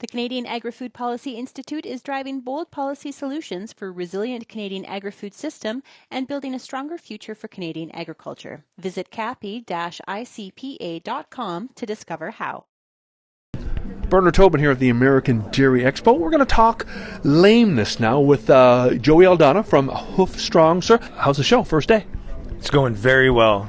The Canadian Agri-Food Policy Institute is driving bold policy solutions for a resilient Canadian agri-food system and building a stronger future for Canadian agriculture. Visit capi-icpa.com to discover how. Bernard Tobin here at the American Dairy XPO. We're going to talk lameness now with Joey Aldana from HoofStrong. Sir, how's the show? First day? It's going very well.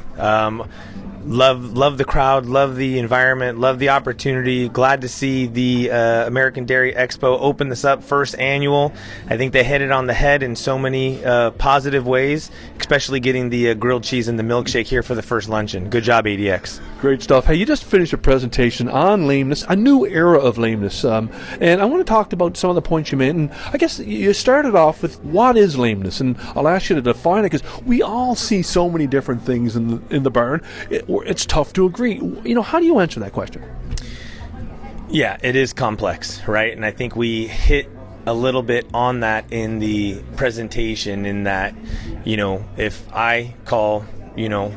Love the crowd, love the environment, love the opportunity. Glad to see the American Dairy Expo open this up, first annual. I think they hit it on the head in so many positive ways, especially getting the grilled cheese and the milkshake here for the first luncheon. Good job, ADX. Great stuff. Hey, you just finished a presentation on lameness, a new era of lameness. And I want to talk about some of the points you made. And I guess you started off with what is lameness? And I'll ask you to define it because we all see so many different things in the barn. It's tough to agree. You know, how do you answer that question? Yeah, it is complex, right? And I think we hit a little bit on that in the presentation, in that, you know, if I call, you know,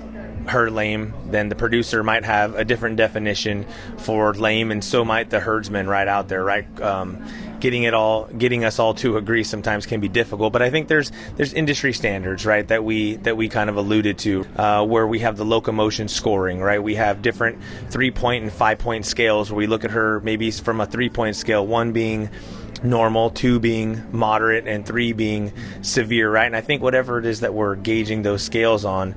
her lame, then the producer might have a different definition for lame, and so might the herdsman right out there, right? Getting us all to agree sometimes can be difficult, but I think there's industry standards, right, that we kind of alluded to, where we have the locomotion scoring, right? We have different 3-point and 5-point scales where we look at her maybe from a 3-point scale, 1 being normal, 2 being moderate, and 3 being severe, right? And I think whatever it is that we're gauging those scales on,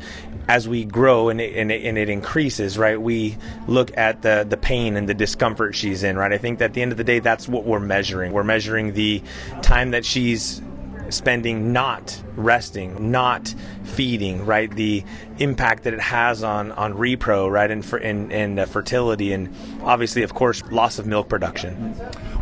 as we grow and it increases, right, we look at the pain and the discomfort she's in, right? I think that at the end of the day, that's what we're measuring. We're measuring the time that she's spending not resting, not feeding, right? The impact that it has on repro, right, and fertility, and obviously, of course, loss of milk production.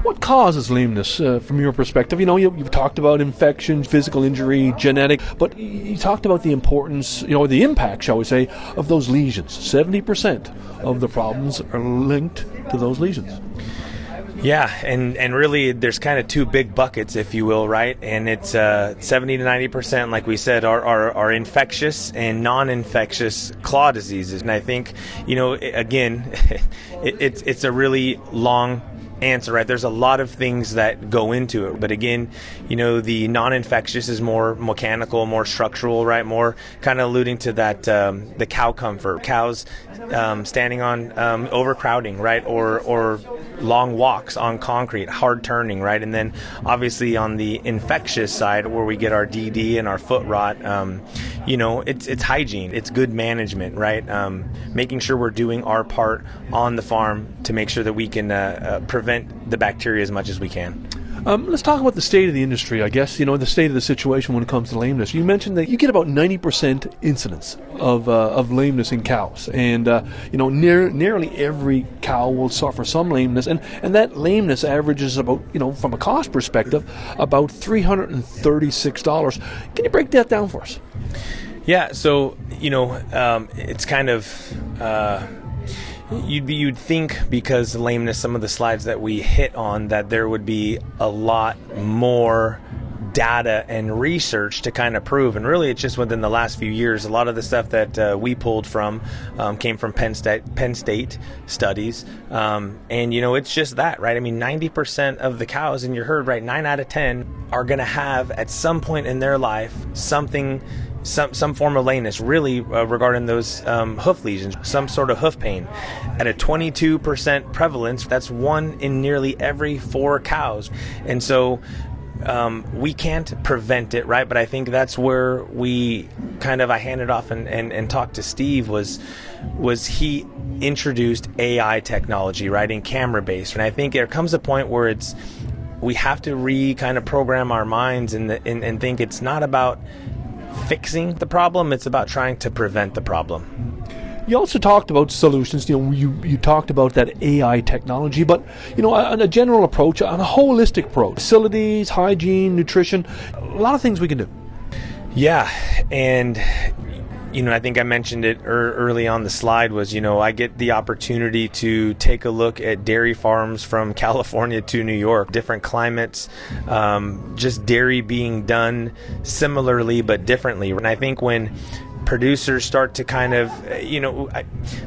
What causes lameness from your perspective? You know, you've talked about infection, physical injury, genetic, but you talked about the importance, you know, the impact, shall we say, of those lesions. 70% of the problems are linked to those lesions. Yeah, and really there's kind of two big buckets, if you will, right? And it's 70 to 90%, like we said, are infectious and non-infectious claw diseases. And I think, you know, again, it's a really long answer, right? There's a lot of things that go into it, but again, you know, the non-infectious is more mechanical, more structural, right? More kind of alluding to that the cow comfort, cows standing on overcrowding, right? Or long walks on concrete, hard turning, right? And then obviously on the infectious side, where we get our DD and our foot rot, you know, it's hygiene, it's good management, right? Making sure we're doing our part on the farm to make sure that we can prevent the bacteria as much as we can. Let's talk about the state of the industry, I guess, you know, the state of the situation when it comes to lameness. You mentioned that you get about 90% incidence of lameness in cows. And, you know, nearly every cow will suffer some lameness. And that lameness averages about, you know, from a cost perspective, about $336. Can you break that down for us? Yeah, so, you know, it's kind of... You'd think, because the lameness, some of the slides that we hit on, that there would be a lot more data and research to kind of prove, and really it's just within the last few years. A lot of the stuff that we pulled from came from Penn State studies, and you know, it's just that, right? I mean, 90% of the cows in your herd, right, 9 out of 10 are going to have at some point in their life something, some form of lameness, really regarding those hoof lesions, some sort of hoof pain. At a 22% prevalence, that's 1 in nearly every 4 cows. And so we can't prevent it, right? But I think that's where we kind of, I handed off and talked to Steve, was he introduced AI technology, right, in camera-based. And I think there comes a point where we have to kind of program our minds and think it's not about fixing the problem, it's about trying to prevent the problem. You also talked about solutions. You know, you talked about that AI technology, but you know, on a general approach, on a holistic approach, facilities, hygiene, nutrition, a lot of things we can do. Yeah, and you know, I think I mentioned it early on the slide, was, you know, I get the opportunity to take a look at dairy farms from California to New York, different climates, just dairy being done similarly but differently. And I think when producers start to kind of,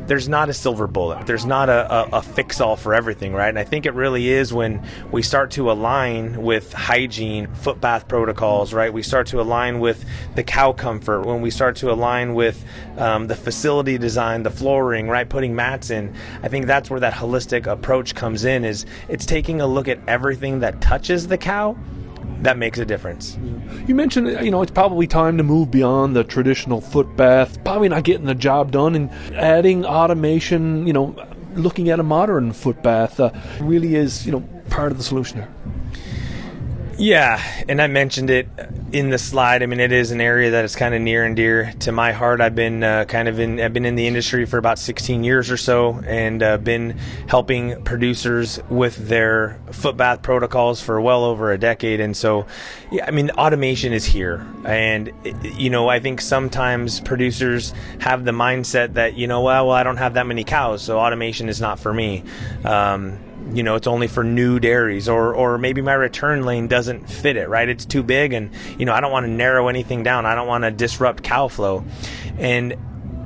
there's not a silver bullet. There's not a fix-all for everything, right? And I think it really is when we start to align with hygiene, foot bath protocols, right? We start to align with the cow comfort, when we start to align with the facility design, the flooring, right? Putting mats in. I think that's where that holistic approach comes in, is it's taking a look at everything that touches the cow that makes a difference. You mentioned, it's probably time to move beyond the traditional foot bath, probably not getting the job done, and adding automation, looking at a modern foot bath really is, part of the solution there. Yeah, and I mentioned it in the slide. I mean, it is an area that is kind of near and dear to my heart. I've been I've been in the industry for about 16 years or so, and been helping producers with their foot bath protocols for well over a decade. And so, yeah, I mean, automation is here, and I think sometimes producers have the mindset that well, I don't have that many cows, so automation is not for me. It's only for new dairies, or maybe my return lane doesn't fit it, right? It's too big, and I don't want to narrow anything down. I don't want to disrupt cow flow. And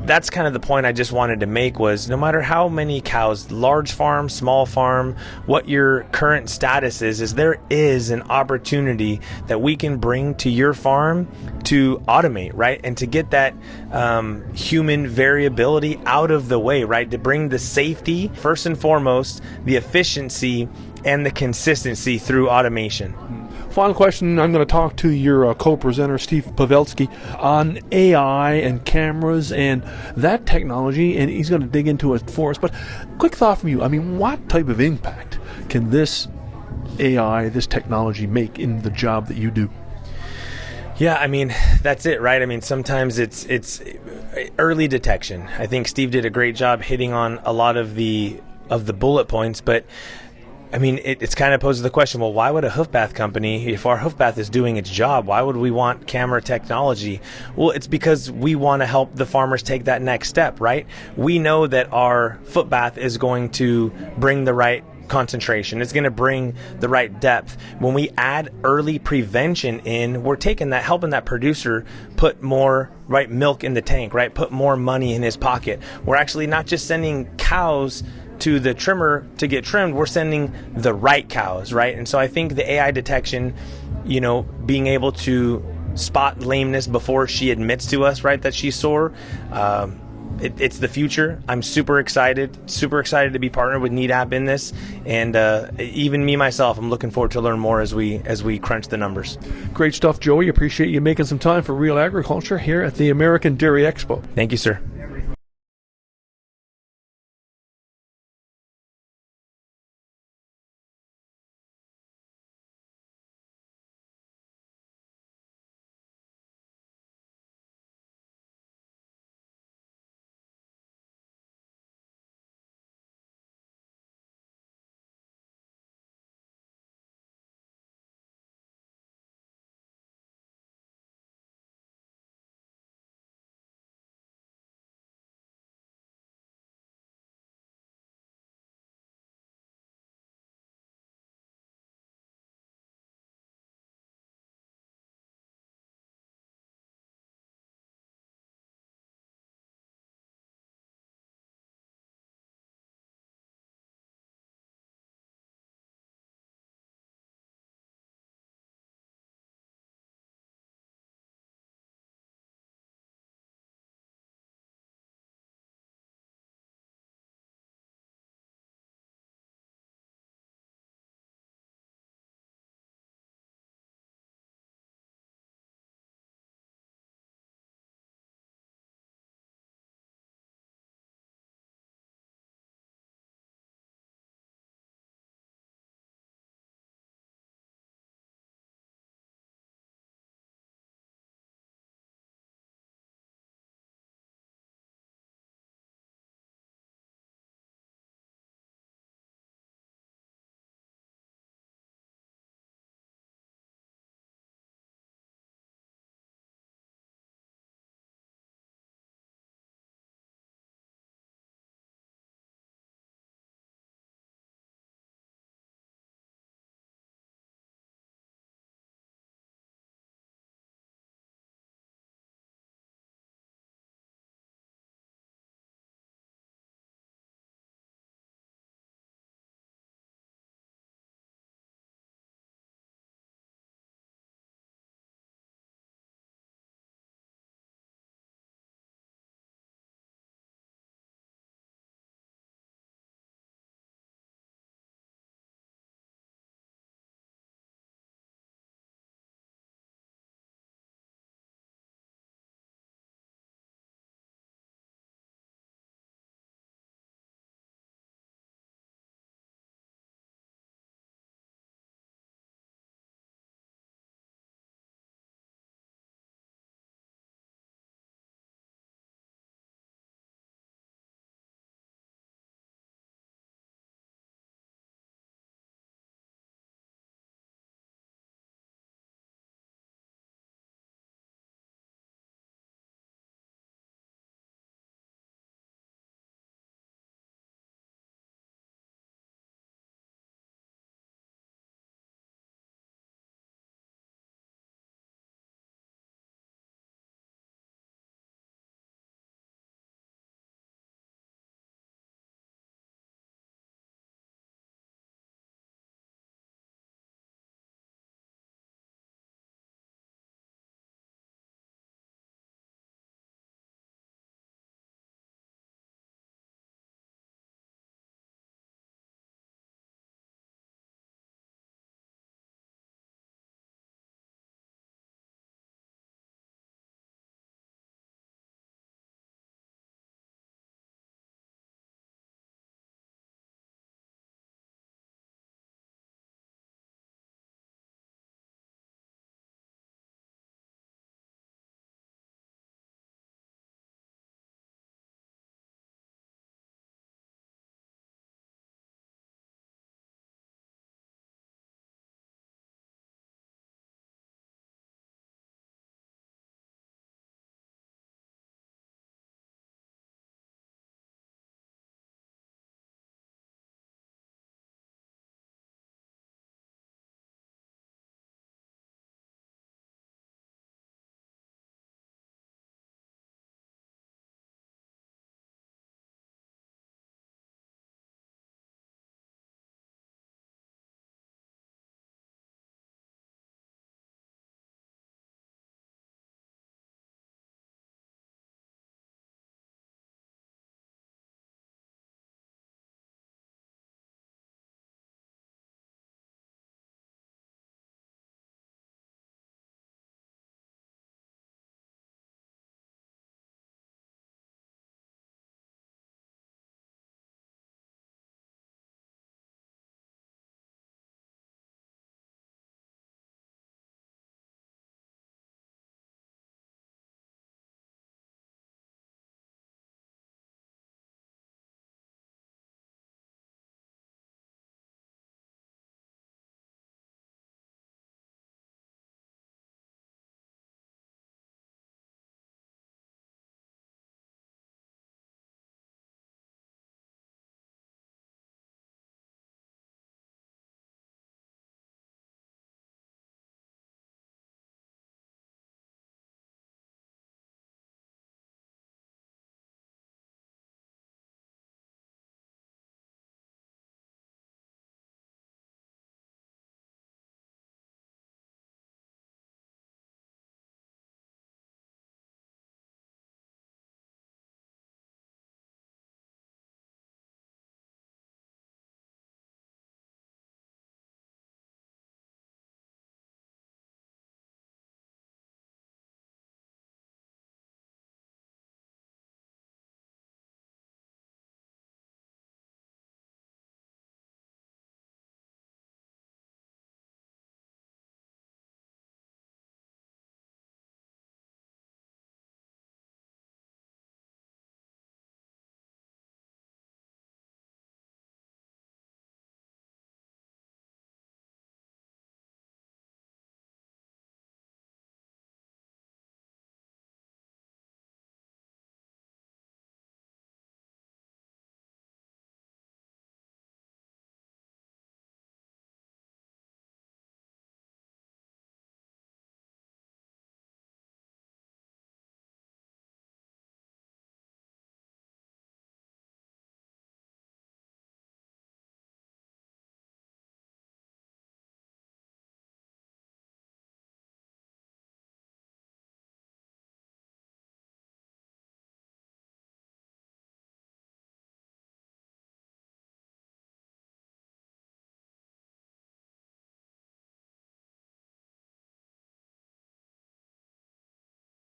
that's kind of the point I just wanted to make, was no matter how many cows, large farm, small farm, what your current status is there is an opportunity that we can bring to your farm to automate, right? And to get that human variability out of the way, right? To bring the safety, first and foremost, the efficiency and the consistency through automation. Final question, I'm going to talk to your co-presenter, Steve Pavelski, on AI and cameras and that technology, and he's going to dig into it for us. But quick thought from you, I mean, what type of impact can this AI, this technology make in the job that you do? Yeah, I mean, that's it, right? I mean, sometimes it's early detection. I think Steve did a great job hitting on a lot of the bullet points, but I mean, it's kind of poses the question, well, why would a hoof bath company, if our hoof bath is doing its job, why would we want camera technology? Well, it's because we want to help the farmers take that next step, right? We know that our foot bath is going to bring the right concentration. It's going to bring the right depth. When we add early prevention in, we're taking that, helping that producer put more right milk in the tank, right? Put more money in his pocket. We're actually not just sending cows to the trimmer to get trimmed, we're sending the right cows, right? And so I think the AI detection, being able to spot lameness before she admits to us, right, that she's sore, it's the future. I'm super excited to be partnered with NeedApp in this, and even me myself, I'm looking forward to learn more as we crunch the numbers. Great stuff, Joey. Appreciate you making some time for Real Agriculture here at the American Dairy Expo. Thank you, sir.